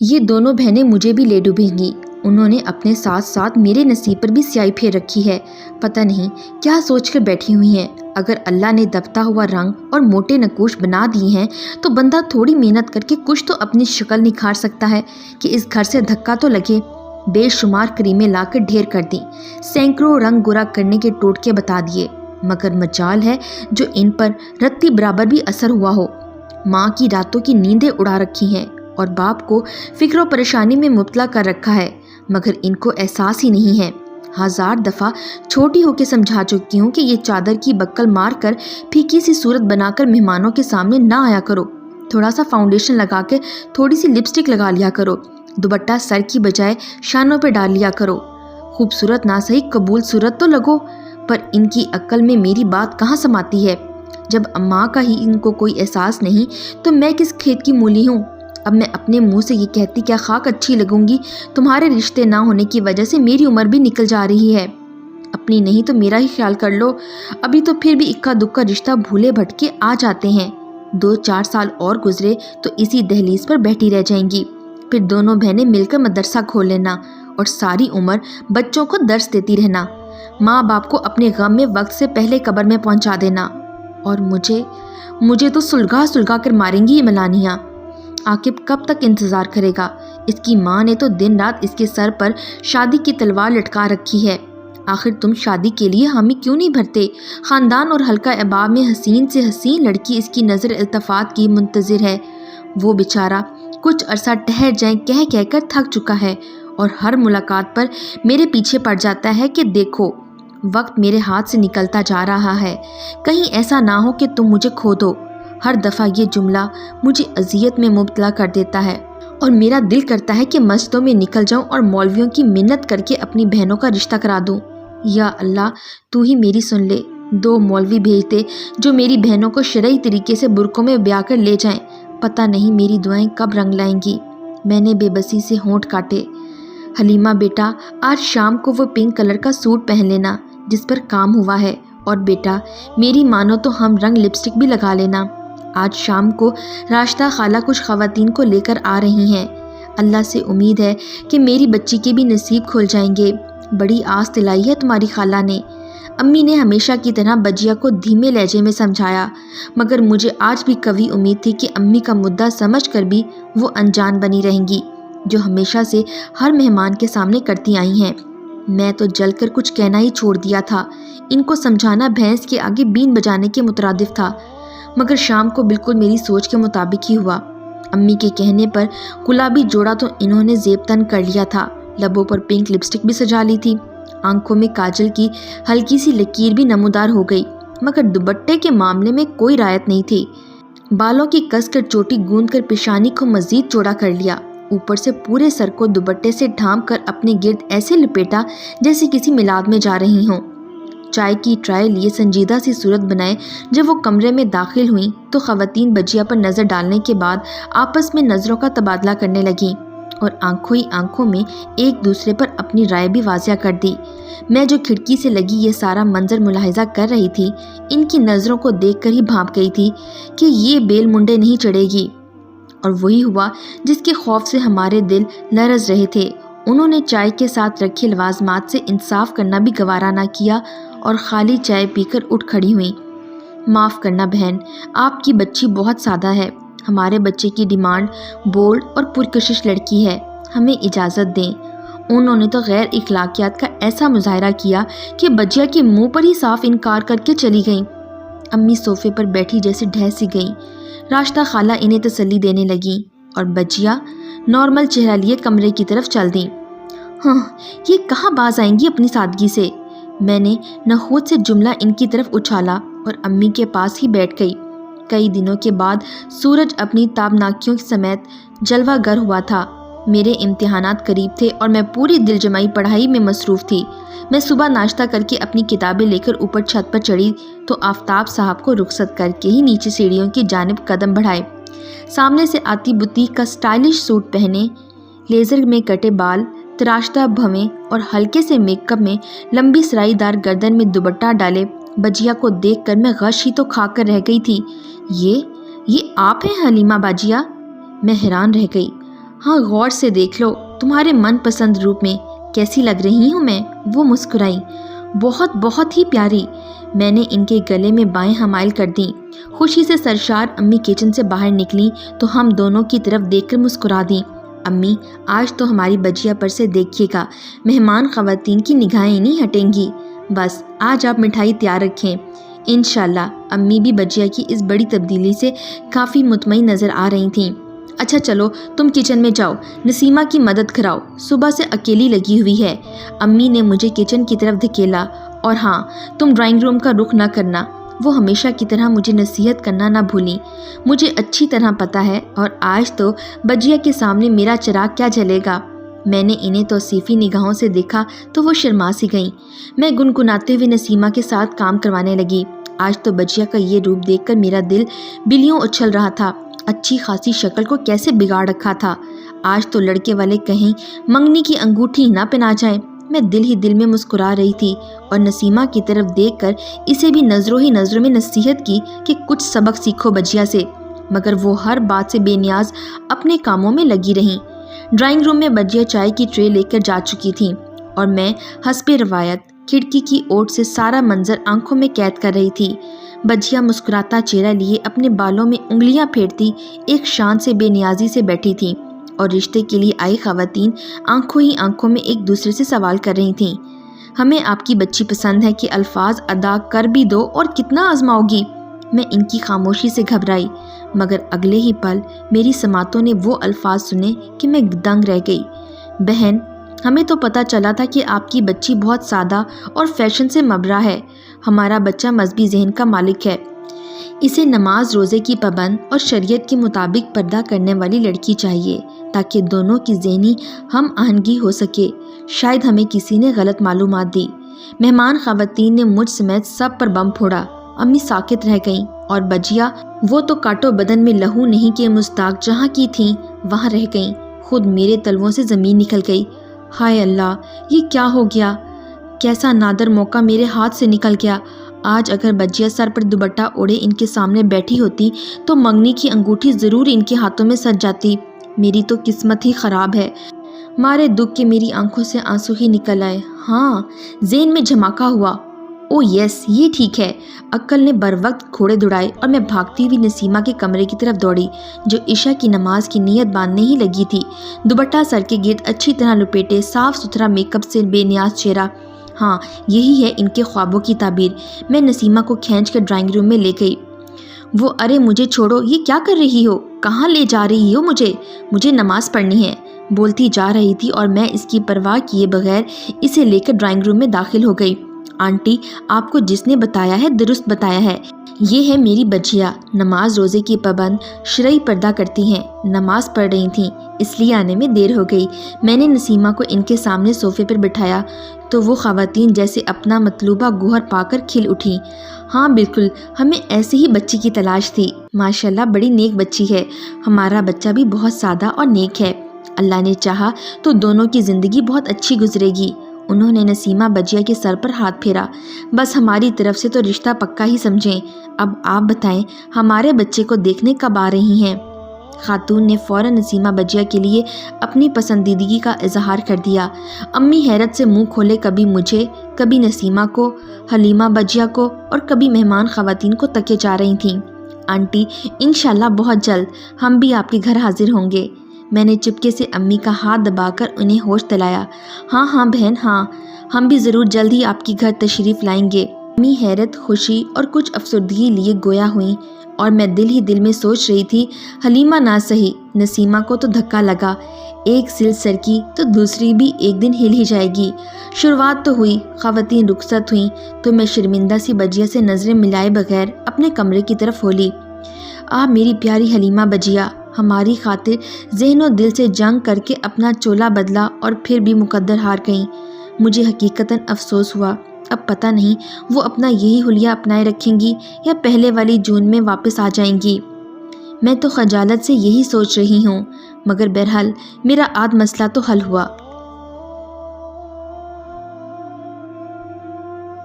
یہ دونوں بہنیں مجھے بھی لے ڈوبیں گی۔ انہوں نے اپنے ساتھ ساتھ میرے نصیب پر بھی سیاہی پھیر رکھی ہے۔ پتہ نہیں کیا سوچ کر بیٹھی ہوئی ہیں۔ اگر اللہ نے دبتا ہوا رنگ اور موٹے نقوش بنا دیے ہیں تو بندہ تھوڑی محنت کر کے کچھ تو اپنی شکل نکھار سکتا ہے کہ اس گھر سے دھکا تو لگے۔ بے شمار کریمیں لا کر ڈھیر کر دیں، سینکڑوں رنگ گورا کرنے کے ٹوٹکے بتا دیے، مگر مجال ہے جو ان پر رتی برابر بھی اثر ہوا ہو۔ ماں کی راتوں کی نیندیں اڑا رکھی ہیں اور باپ کو فکر و پریشانی میں مبتلا کر رکھا ہے، مگر ان کو احساس ہی نہیں ہے۔ ہزار دفعہ چھوٹی ہو کے سمجھا چکی ہوں کہ یہ چادر کی بکل مار کر پھیکی سی صورت بنا کر مہمانوں کے سامنے نہ آیا کرو، تھوڑا سا فاؤنڈیشن لگا کے تھوڑی سی لپسٹک لگا لیا کرو، دوپٹہ سر کی بجائے شانوں پہ ڈال لیا کرو، خوبصورت نہ صحیح قبول صورت تو لگو۔ پر ان کی عقل میں میری بات کہاں سماتی ہے؟ جب ماں کا ہی ان کو کوئی احساس نہیں تو میں کس کھیت کی مولی ہوں؟ اب میں اپنے منہ سے یہ کہتی کیا خاک اچھی لگوں گی؟ تمہارے رشتے نہ ہونے کی وجہ سے میری عمر بھی نکل جا رہی ہے، اپنی نہیں تو میرا ہی خیال کر لو۔ ابھی تو پھر بھی اکا دکا رشتہ بھولے بھٹکے آ جاتے ہیں، 2-4 سال اور گزرے تو اسی دہلیز پر بیٹھی رہ جائیں گی، پھر دونوں بہنیں مل کر مدرسہ کھول لینا اور ساری عمر بچوں کو درس دیتی رہنا، ماں باپ کو اپنے غم میں وقت سے پہلے قبر میں پہنچا دینا، اور مجھے تو سلگا کر ماریں گی یہ ملانیاں۔ عاقب کب تک انتظار کرے گا؟ اس کی ماں نے تو دن رات اس کے سر پر شادی کی تلوار لٹکا رکھی ہے۔ آخر تم شادی کے لیے حامی کیوں نہیں بھرتے؟ خاندان اور حلقہ احباب میں حسین سے حسین لڑکی اس کی نظر التفات کی منتظر ہے۔ وہ بیچارہ کچھ عرصہ ٹھہر جائیں کہہ کر تھک چکا ہے اور ہر ملاقات پر میرے پیچھے پڑ جاتا ہے کہ دیکھو وقت میرے ہاتھ سے نکلتا جا رہا ہے، کہیں ایسا نہ ہو کہ تم مجھے کھو دو۔ ہر دفعہ یہ جملہ مجھے اذیت میں مبتلا کر دیتا ہے اور میرا دل کرتا ہے کہ مسجدوں میں نکل جاؤں اور مولویوں کی منت کر کے اپنی بہنوں کا رشتہ کرا دوں۔ یا اللہ تو ہی میری سن لے، 2 مولوی بھیج دے جو میری بہنوں کو شرعی طریقے سے برقعوں میں بیاہ کر لے جائیں۔ پتہ نہیں میری دعائیں کب رنگ لائیں گی۔ میں نے بے بسی سے ہونٹ کاٹے۔ حلیمہ بیٹا آج شام کو وہ پنک کلر کا سوٹ پہن لینا جس پر کام ہوا ہے، اور بیٹا میری مانو تو ہم رنگ لپسٹک بھی لگا لینا۔ آج شام کو راشدہ خالہ کچھ خواتین کو لے کر آ رہی ہیں، اللہ سے امید ہے کہ میری بچی کے بھی نصیب کھل جائیں گے۔ بڑی آس دلائی ہے تمہاری خالہ نے۔ امی نے ہمیشہ کی طرح بجیا کو دھیمے لہجے میں سمجھایا، مگر مجھے آج بھی قوی امید تھی کہ امی کا مدعا سمجھ کر بھی وہ انجان بنی رہیں گی جو ہمیشہ سے ہر مہمان کے سامنے کرتی آئی ہیں۔ میں تو جل کر کچھ کہنا ہی چھوڑ دیا تھا، ان کو سمجھانا بھینس کے آگے بین بجانے کے مترادف تھا، مگر شام کو بالکل میری سوچ کے مطابق ہی ہوا۔ امی کے کہنے پر گلابی جوڑا تو انہوں نے زیب تن کر لیا تھا، لبوں پر پنک لپسٹک بھی سجا لی تھی، آنکھوں میں کاجل کی ہلکی سی لکیر بھی نمودار ہو گئی، مگر دوپٹے کے معاملے میں کوئی رعایت نہیں تھی۔ بالوں کی کس کر چوٹی گوند کر پیشانی کو مزید چوڑا کر لیا، اوپر سے پورے سر کو دوپٹے سے ڈھانپ کر اپنے گرد ایسے لپیٹا جیسے کسی میلاد میں جا رہی ہوں۔ چائے کی ٹرائے لیے سنجیدہ سی صورت بنائے جب وہ کمرے میں داخل ہوئیں تو خواتین بجیا پر نظر ڈالنے کے بعد آپس میں نظروں کا تبادلہ کرنے لگیں اور آنکھوں ہی آنکھوں میں ایک دوسرے پر اپنی رائے بھی واضح کر دی۔ میں جو کھڑکی سے لگی یہ سارا منظر ملاحظہ کر رہی تھی، ان کی نظروں کو دیکھ کر ہی بھانپ گئی تھی کہ یہ بیل منڈے نہیں چڑھے گی، اور وہی ہوا جس کے خوف سے ہمارے دل لرز رہے تھے۔ انہوں نے چائے کے ساتھ رکھے لوازمات سے انصاف کرنا بھی گوارا نہ کیا اور خالی چائے پی کر اٹھ کھڑی ہوئیں۔ معاف کرنا بہن، آپ کی بچی بہت سادہ ہے، ہمارے بچے کی ڈیمانڈ بولڈ اور پرکشش لڑکی ہے، ہمیں اجازت دیں۔ انہوں نے تو غیر اخلاقیات کا ایسا مظاہرہ کیا کہ بجیا کے منہ پر ہی صاف انکار کر کے چلی گئیں۔ امی صوفے پر بیٹھی جیسے ڈھہ سی گئیں، راشدہ خالہ انہیں تسلی دینے لگیں اور بجیا نارمل چہرہ لیے کمرے کی طرف چل دیں۔ ہاں، یہ کہاں باز آئیں گی اپنی سادگی سے؟ میں نے نخوت سے جملہ ان کی طرف اچھالا اور امی کے پاس ہی بیٹھ گئی۔ کئی دنوں کے بعد سورج اپنی تابناکیوں سمیت جلوہ گر ہوا تھا۔ میرے امتحانات قریب تھے اور میں پوری دل جمعی پڑھائی میں مصروف تھی۔ میں صبح ناشتہ کر کے اپنی کتابیں لے کر اوپر چھت پر چڑھی تو آفتاب صاحب کو رخصت کر کے ہی نیچے سیڑھیوں کی جانب قدم بڑھائے۔ سامنے سے آتی بوتیک کا سٹائلش سوٹ پہنے، لیزر میں کٹے بال، تراشدہ بھویں اور ہلکے سے میک اپ میں لمبی سرائی دار گردن میں دوپٹہ ڈالے بجیا کو دیکھ کر میں غش ہی تو کھا کر رہ گئی تھی۔ یہ آپ ہیں حلیمہ باجیا؟ میں حیران رہ گئی۔ ہاں غور سے دیکھ لو تمہارے من پسند روپ میں کیسی لگ رہی ہوں میں۔ وہ مسکرائی۔ بہت بہت ہی پیاری۔ میں نے ان کے گلے میں بائیں حمائل کر دیں۔ خوشی سے سرشار امی کچن سے باہر نکلیں تو ہم دونوں کی طرف دیکھ کر مسکرا دیں۔ امی آج تو ہماری بجیا پر سے دیکھیے گا، مہمان خواتین کی نگاہیں نہیں ہٹیں گی۔ بس آج آپ مٹھائی تیار رکھیں۔ انشاءاللہ امی بھی بجیا کی اس بڑی تبدیلی سے کافی مطمئن نظر آ رہی تھیں۔ اچھا چلو تم کچن میں جاؤ، نسیمہ کی مدد کراؤ، صبح سے اکیلی لگی ہوئی ہے۔ امی نے مجھے کچن کی طرف دھکیلا۔ اور ہاں تم ڈرائنگ روم کا رخ نہ کرنا، وہ ہمیشہ کی طرح مجھے نصیحت کرنا نہ بھولیں۔ مجھے اچھی طرح پتہ ہے اور آج تو بجیا کے سامنے میرا چراغ کیا جلے گا۔ میں نے انہیں توصیفی نگاہوں سے دیکھا تو وہ شرما سی گئیں۔ میں گنگناتے ہوئے نسیمہ کے ساتھ کام کروانے لگی۔ آج تو بجیا کا یہ روپ دیکھ کر میرا دل بلیوں اچھل رہا تھا۔ اچھی خاصی شکل کو کیسے بگاڑ رکھا تھا۔ آج تو لڑکے والے کہیں منگنی کی انگوٹھی نہ پہنا جائیں۔ میں دل ہی دل میں مسکرا رہی تھی اور نسیمہ کی طرف دیکھ کر اسے بھی نظروں ہی نظروں میں نصیحت کی کہ کچھ سبق سیکھو بجیا سے، مگر وہ ہر بات سے بے نیاز اپنے کاموں میں لگی رہیں۔ ڈرائنگ روم میں بجیا چائے کی ٹرے لے کر جا چکی تھیں اور میں حسب روایت کھڑکی کی اوٹ سے سارا منظر آنکھوں میں قید کر رہی تھی۔ بجیا مسکراتا چہرہ لیے اپنے بالوں میں انگلیاں پھیرتی ایک شان سے بے نیازی سے بیٹھی تھیں اور رشتے کے لیے آئی خواتین آنکھوں ہی آنکھوں میں ایک دوسرے سے سوال کر رہی تھیں۔ ہمیں آپ کی بچی پسند ہے کہ الفاظ ادا کر بھی دو اور کتنا آزماؤ گی؟ میں ان کی خاموشی سے گھبرائی، مگر اگلے ہی پل میری سماعتوں نے وہ الفاظ سنے کہ میں دنگ رہ گئی۔ بہن ہمیں تو پتہ چلا تھا کہ آپ کی بچی بہت سادہ اور فیشن سے مبرا ہے۔ ہمارا بچہ مذہبی ذہن کا مالک ہے۔ اسے نماز روزے کی پابند اور شریعت کے مطابق پردہ کرنے والی لڑکی چاہیے تاکہ دونوں کی ذہنی ہم آہنگی ہو سکے۔ شاید ہمیں کسی نے غلط معلومات دی۔ مہمان خواتین نے مجھ سمیت سب پر بم پھوڑا۔ امی ساکت رہ گئیں اور بجیا وہ تو کاٹو بدن میں لہو نہیں کہ مستاق جہاں کی تھیں وہاں رہ گئیں۔ خود میرے تلووں سے زمین نکل گئی۔ ہائے اللہ، یہ کیا ہو گیا؟ کیسا نادر موقع میرے ہاتھ سے نکل گیا۔ آج اگر بجیا سر پر دوپٹہ اوڑھے ان کے سامنے بیٹھی ہوتی تو منگنی کی انگوٹھی ضرور ان کے ہاتھوں میں سج جاتی۔ میری تو قسمت ہی خراب ہے۔ مارے دکھ کے میری آنکھوں سے آنسو ہی نکل آئے۔ ہاں ذہن میں جھماکا ہوا۔ او یس یہ ٹھیک ہے۔ عقل نے بر وقت گھوڑے دوڑائے اور میں بھاگتی ہوئی نسیمہ کے کمرے کی طرف دوڑی جو عشاء کی نماز کی نیت باندھنے ہی لگی تھی۔ دوپٹہ سر کے گرد اچھی طرح لپیٹے، صاف ستھرا میک اپ سے بے نیاز چہرہ۔ ہاں یہی ہے ان کے خوابوں کی تعبیر۔ میں نسیمہ کو کھینچ کر ڈرائنگ روم میں لے گئی۔ وہ ارے مجھے چھوڑو، یہ کیا کر رہی ہو؟ کہاں لے جا رہی ہو مجھے نماز پڑھنی ہے، بولتی جا رہی تھی اور میں اس کی پرواہ کیے بغیر اسے لے کر ڈرائنگ روم میں داخل ہو گئی۔ آنٹی آپ کو جس نے بتایا ہے درست بتایا ہے، یہ ہے میری بجیا، نماز روزے کی پابند، شرعی پردہ کرتی ہیں، نماز پڑھ رہی تھیں اس لیے آنے میں دیر ہو گئی۔ میں نے نسیمہ کو ان کے سامنے صوفے پر بٹھایا تو وہ خواتین جیسے اپنا مطلوبہ گوہر پا کر کھل اٹھیں۔ ہاں بالکل، ہمیں ایسے ہی بچی کی تلاش تھی۔ ماشاءاللہ بڑی نیک بچی ہے، ہمارا بچہ بھی بہت سادہ اور نیک ہے، اللہ نے چاہا تو دونوں کی زندگی بہت اچھی گزرے گی۔ انہوں نے نسیمہ بجیا کے سر پر ہاتھ پھیرا۔ بس ہماری طرف سے تو رشتہ پکا ہی سمجھیں، اب آپ بتائیں ہمارے بچے کو دیکھنے کب آ رہی ہیں؟ خاتون نے فوراً نسیمہ بجیا کے لیے اپنی پسندیدگی کا اظہار کر دیا۔ امی حیرت سے منہ کھولے کبھی مجھے، کبھی نسیمہ کو، حلیمہ بجیا کو اور کبھی مہمان خواتین کو تکے جا رہی تھیں۔ آنٹی انشاءاللہ بہت جلد ہم بھی آپ کے گھر حاضر ہوں گے۔ میں نے چپکے سے امی کا ہاتھ دبا کر انہیں ہوش دلایا۔ ہاں ہاں بہن ہاں، ہم بھی ضرور جلد ہی آپ کے گھر تشریف لائیں گے۔ امی حیرت، خوشی اور کچھ افسردگی لیے گویا ہوئیں اور میں دل ہی دل میں سوچ رہی تھی حلیمہ نہ سہی، نسیمہ کو تو دھکا لگا، ایک سل سرکی تو دوسری بھی ایک دن ہل ہی جائے گی۔ شروعات تو ہوئی، خواتین رخصت ہوئیں تو میں شرمندہ سی بجیا سے نظریں ملائے بغیر اپنے کمرے کی طرف ہولی۔ میری پیاری حلیمہ بجیا، ہماری خاطر ذہن و دل سے جنگ کر کے اپنا چولا بدلا اور پھر بھی مقدر ہار گئیں۔ مجھے حقیقتاً افسوس ہوا۔ اب پتہ نہیں وہ اپنا یہی حلیہ اپنائے رکھیں گی یا پہلے والی جون میں واپس آ جائیں گی۔ میں تو خجالت سے یہی سوچ رہی ہوں، مگر بہرحال میرا آدھ مسئلہ تو حل ہوا۔